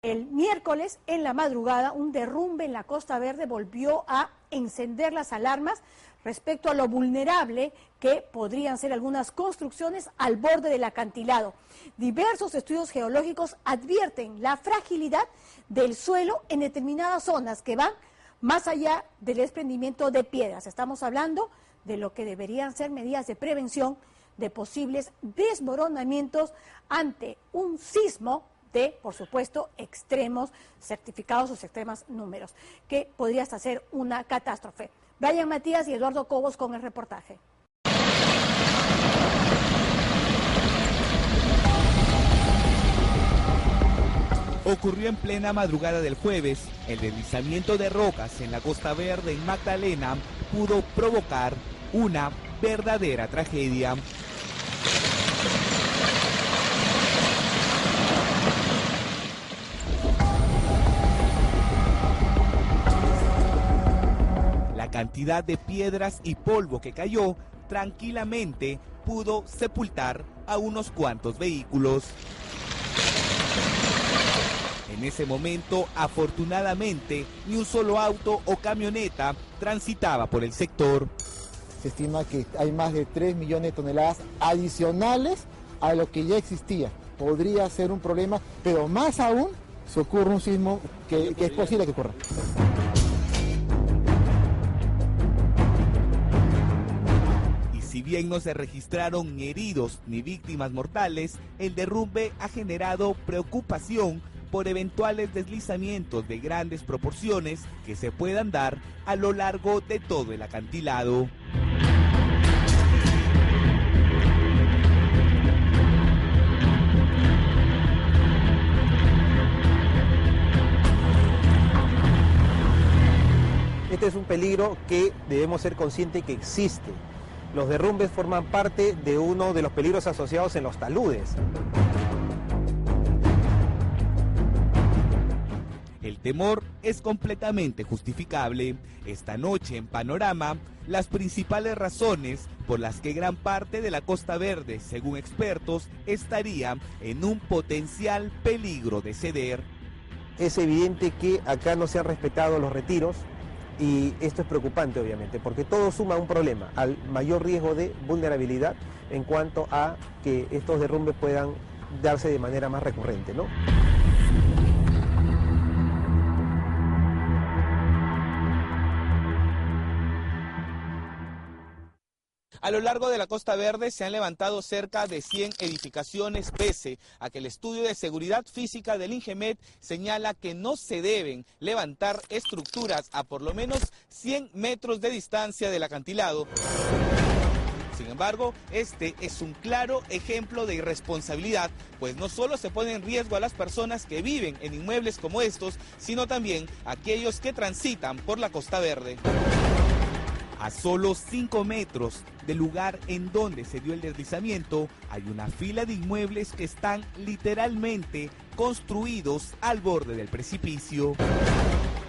El miércoles, en la madrugada, un derrumbe en la Costa Verde volvió a encender las alarmas respecto a lo vulnerable que podrían ser algunas construcciones al borde del acantilado. Diversos estudios geológicos advierten la fragilidad del suelo en determinadas zonas que van más allá del desprendimiento de piedras. Estamos hablando de lo que deberían ser medidas de prevención de posibles desmoronamientos ante un sismo de, por supuesto, extremos certificados o extremas números, que podría hasta ser una catástrofe. Brian Matías y Eduardo Cobos con el reportaje. Ocurrió en plena madrugada del jueves. El deslizamiento de rocas en la Costa Verde en Magdalena pudo provocar una verdadera tragedia. La cantidad de piedras y polvo que cayó tranquilamente pudo sepultar a unos cuantos vehículos. En ese momento, afortunadamente, ni un solo auto o camioneta transitaba por el sector. Se estima que hay más de 3 millones de toneladas adicionales a lo que ya existía. Podría ser un problema, pero más aún si ocurre un sismo que es posible que ocurra. Si bien no se registraron heridos ni víctimas mortales, el derrumbe ha generado preocupación por eventuales deslizamientos de grandes proporciones que se puedan dar a lo largo de todo el acantilado. Este es un peligro que debemos ser conscientes que existe. Los derrumbes forman parte de uno de los peligros asociados en los taludes. El temor es completamente justificable. Esta noche en Panorama, las principales razones por las que gran parte de la Costa Verde, según expertos, estaría en un potencial peligro de ceder. Es evidente que acá no se han respetado los retiros. Y esto es preocupante, obviamente, porque todo suma un problema, al mayor riesgo de vulnerabilidad en cuanto a que estos derrumbes puedan darse de manera más recurrente, ¿no? A lo largo de la Costa Verde se han levantado cerca de 100 edificaciones, pese a que el estudio de seguridad física del INGEMET señala que no se deben levantar estructuras a por lo menos 100 metros de distancia del acantilado. Sin embargo, este es un claro ejemplo de irresponsabilidad, pues no solo se pone en riesgo a las personas que viven en inmuebles como estos, sino también a aquellos que transitan por la Costa Verde. A solo 5 metros del lugar en donde se dio el deslizamiento, hay una fila de inmuebles que están literalmente construidos al borde del precipicio.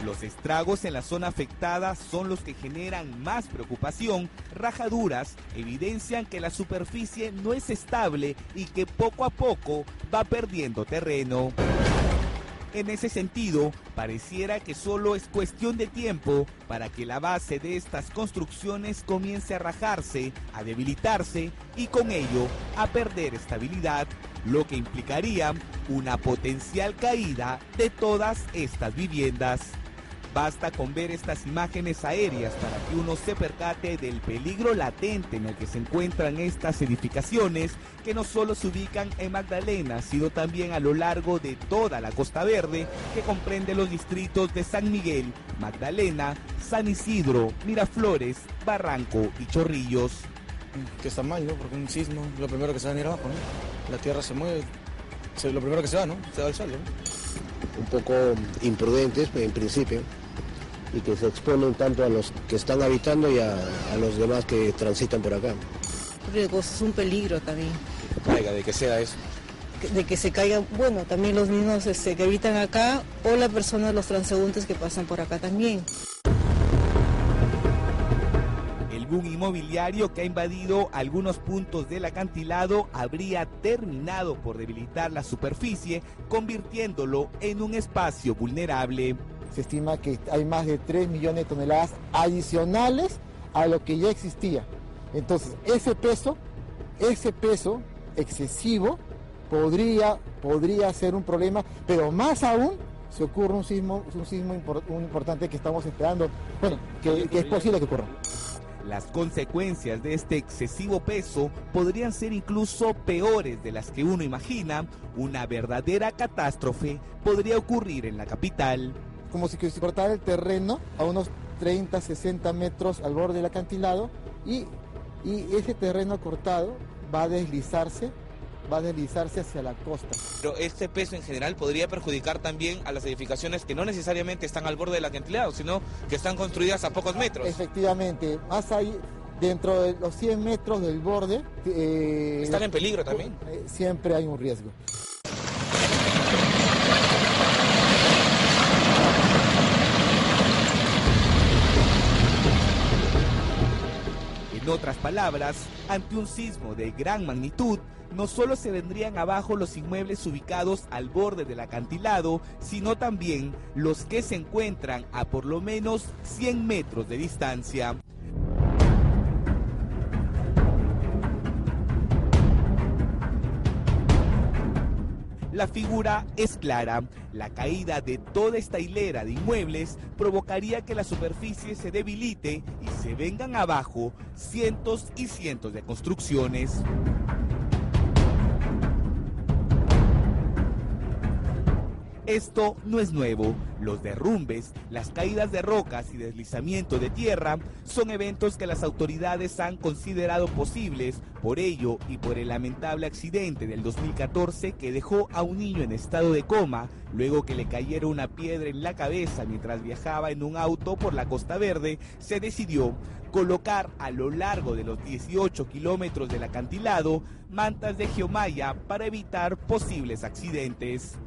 Los estragos en la zona afectada son los que generan más preocupación. Rajaduras evidencian que la superficie no es estable y que poco a poco va perdiendo terreno. En ese sentido, pareciera que solo es cuestión de tiempo para que la base de estas construcciones comience a rajarse, a debilitarse y con ello a perder estabilidad, lo que implicaría una potencial caída de todas estas viviendas. Basta con ver estas imágenes aéreas para que uno se percate del peligro latente en el que se encuentran estas edificaciones, que no solo se ubican en Magdalena, sino también a lo largo de toda la Costa Verde, que comprende los distritos de San Miguel, Magdalena, San Isidro, Miraflores, Barranco y Chorrillos. Que está mal, ¿no? Porque un sismo, lo primero que se va a venir abajo, ¿no? La tierra se mueve, lo primero que se va, ¿no? Se va al suelo, ¿no? Un poco imprudentes en principio y que se exponen tanto a los que están habitando y a los demás que transitan por acá. Es un peligro también. Caiga, de que sea eso. De que se caigan, bueno, también los mismos que habitan acá o las personas, los transeúntes que pasan por acá también. El Algún inmobiliario que ha invadido algunos puntos del acantilado habría terminado por debilitar la superficie, convirtiéndolo en un espacio vulnerable. Se estima que hay más de 3 millones de toneladas adicionales a lo que ya existía. Entonces, ese peso excesivo podría ser un problema, pero más aún si ocurre un sismo importante que estamos esperando, bueno, que es posible que ocurra. Las consecuencias de este excesivo peso podrían ser incluso peores de las que uno imagina. Una verdadera catástrofe podría ocurrir en la capital. Como si se cortara el terreno a unos 30, 60 metros al borde del acantilado y ese terreno cortado va a deslizarse hacia la costa. Pero este peso en general podría perjudicar también a las edificaciones que no necesariamente están al borde del acantilado, sino que están construidas a pocos metros. Efectivamente, más ahí, dentro de los 100 metros del borde... ¿Están en peligro también? Siempre hay un riesgo. En otras palabras, ante un sismo de gran magnitud, no solo se vendrían abajo los inmuebles ubicados al borde del acantilado, sino también los que se encuentran a por lo menos 100 metros de distancia. La figura es clara. La caída de toda esta hilera de inmuebles provocaría que la superficie se debilite y se vengan abajo cientos y cientos de construcciones. Esto no es nuevo. Los derrumbes, las caídas de rocas y deslizamiento de tierra son eventos que las autoridades han considerado posibles. Por ello y por el lamentable accidente del 2014 que dejó a un niño en estado de coma luego que le cayera una piedra en la cabeza mientras viajaba en un auto por la Costa Verde, se decidió colocar a lo largo de los 18 kilómetros del acantilado mantas de geomalla para evitar posibles accidentes.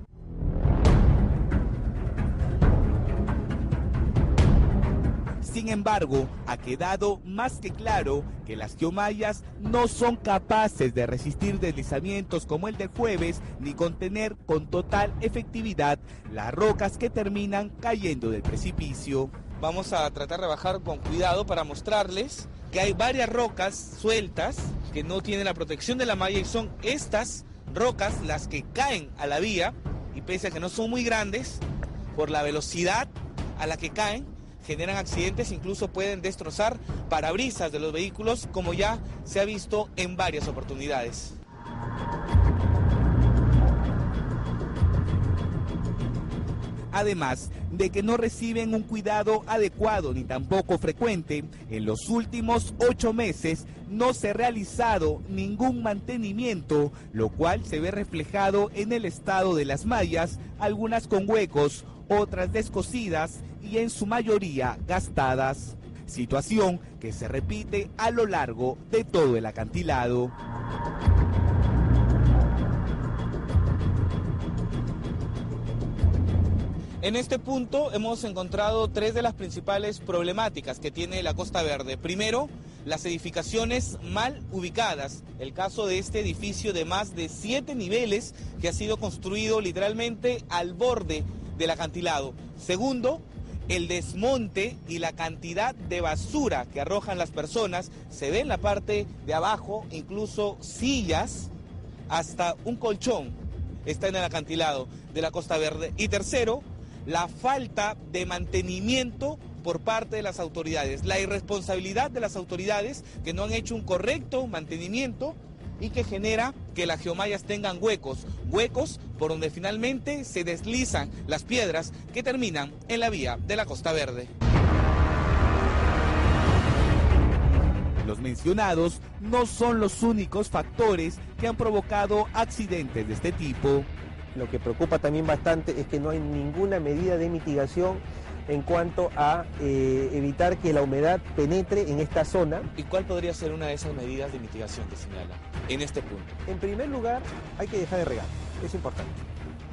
Sin embargo, ha quedado más que claro que las geomallas no son capaces de resistir deslizamientos como el del jueves, ni contener con total efectividad las rocas que terminan cayendo del precipicio. Vamos a tratar de bajar con cuidado para mostrarles que hay varias rocas sueltas que no tienen la protección de la malla y son estas rocas las que caen a la vía y pese a que no son muy grandes, por la velocidad a la que caen, generan accidentes, incluso pueden destrozar parabrisas de los vehículos, como ya se ha visto en varias oportunidades. Además de que no reciben un cuidado adecuado ni tampoco frecuente, en los últimos 8 meses no se ha realizado ningún mantenimiento, lo cual se ve reflejado en el estado de las mallas, algunas con huecos, otras descosidas y en su mayoría gastadas, situación que se repite a lo largo de todo el acantilado. En este punto hemos encontrado 3 de las principales problemáticas que tiene la Costa Verde. Primero, las edificaciones mal ubicadas. El caso de este edificio de más de 7 niveles que ha sido construido literalmente al borde del acantilado. Segundo, el desmonte y la cantidad de basura que arrojan las personas. Se ve en la parte de abajo, incluso sillas, hasta un colchón está en el acantilado de la Costa Verde. Y tercero, la falta de mantenimiento por parte de las autoridades, la irresponsabilidad de las autoridades que no han hecho un correcto mantenimiento y que genera que las geomallas tengan huecos por donde finalmente se deslizan las piedras que terminan en la vía de la Costa Verde. Los mencionados no son los únicos factores que han provocado accidentes de este tipo. Lo que preocupa también bastante es que no hay ninguna medida de mitigación en cuanto a evitar que la humedad penetre en esta zona. ¿Y cuál podría ser una de esas medidas de mitigación que señala en este punto? En primer lugar, hay que dejar de regar, es importante.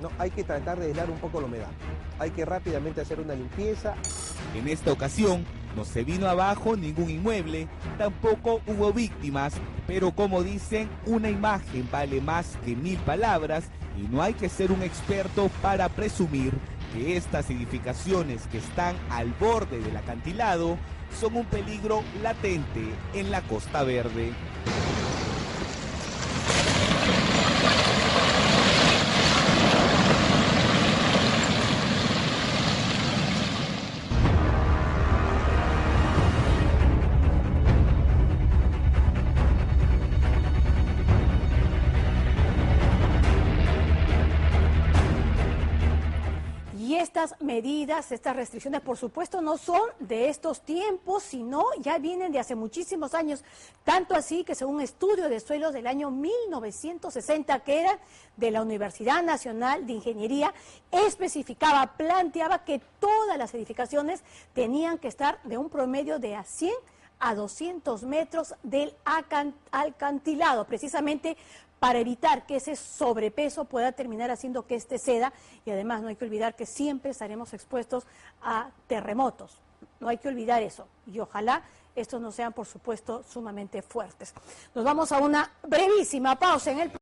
No, hay que tratar de aislar un poco la humedad. Hay que rápidamente hacer una limpieza. En esta ocasión, no se vino abajo ningún inmueble, tampoco hubo víctimas, pero como dicen, una imagen vale más que 1000 palabras y no hay que ser un experto para presumir que estas edificaciones que están al borde del acantilado son un peligro latente en la Costa Verde. Y estas medidas, estas restricciones, por supuesto, no son de estos tiempos, sino ya vienen de hace muchísimos años. Tanto así que según un estudio de suelos del año 1960, que era de la Universidad Nacional de Ingeniería, especificaba, planteaba que todas las edificaciones tenían que estar de un promedio de a 100 a 200 metros del acantilado, precisamente para evitar que ese sobrepeso pueda terminar haciendo que este ceda, y además no hay que olvidar que siempre estaremos expuestos a terremotos. No hay que olvidar eso, y ojalá estos no sean, por supuesto, sumamente fuertes. Nos vamos a una brevísima pausa en el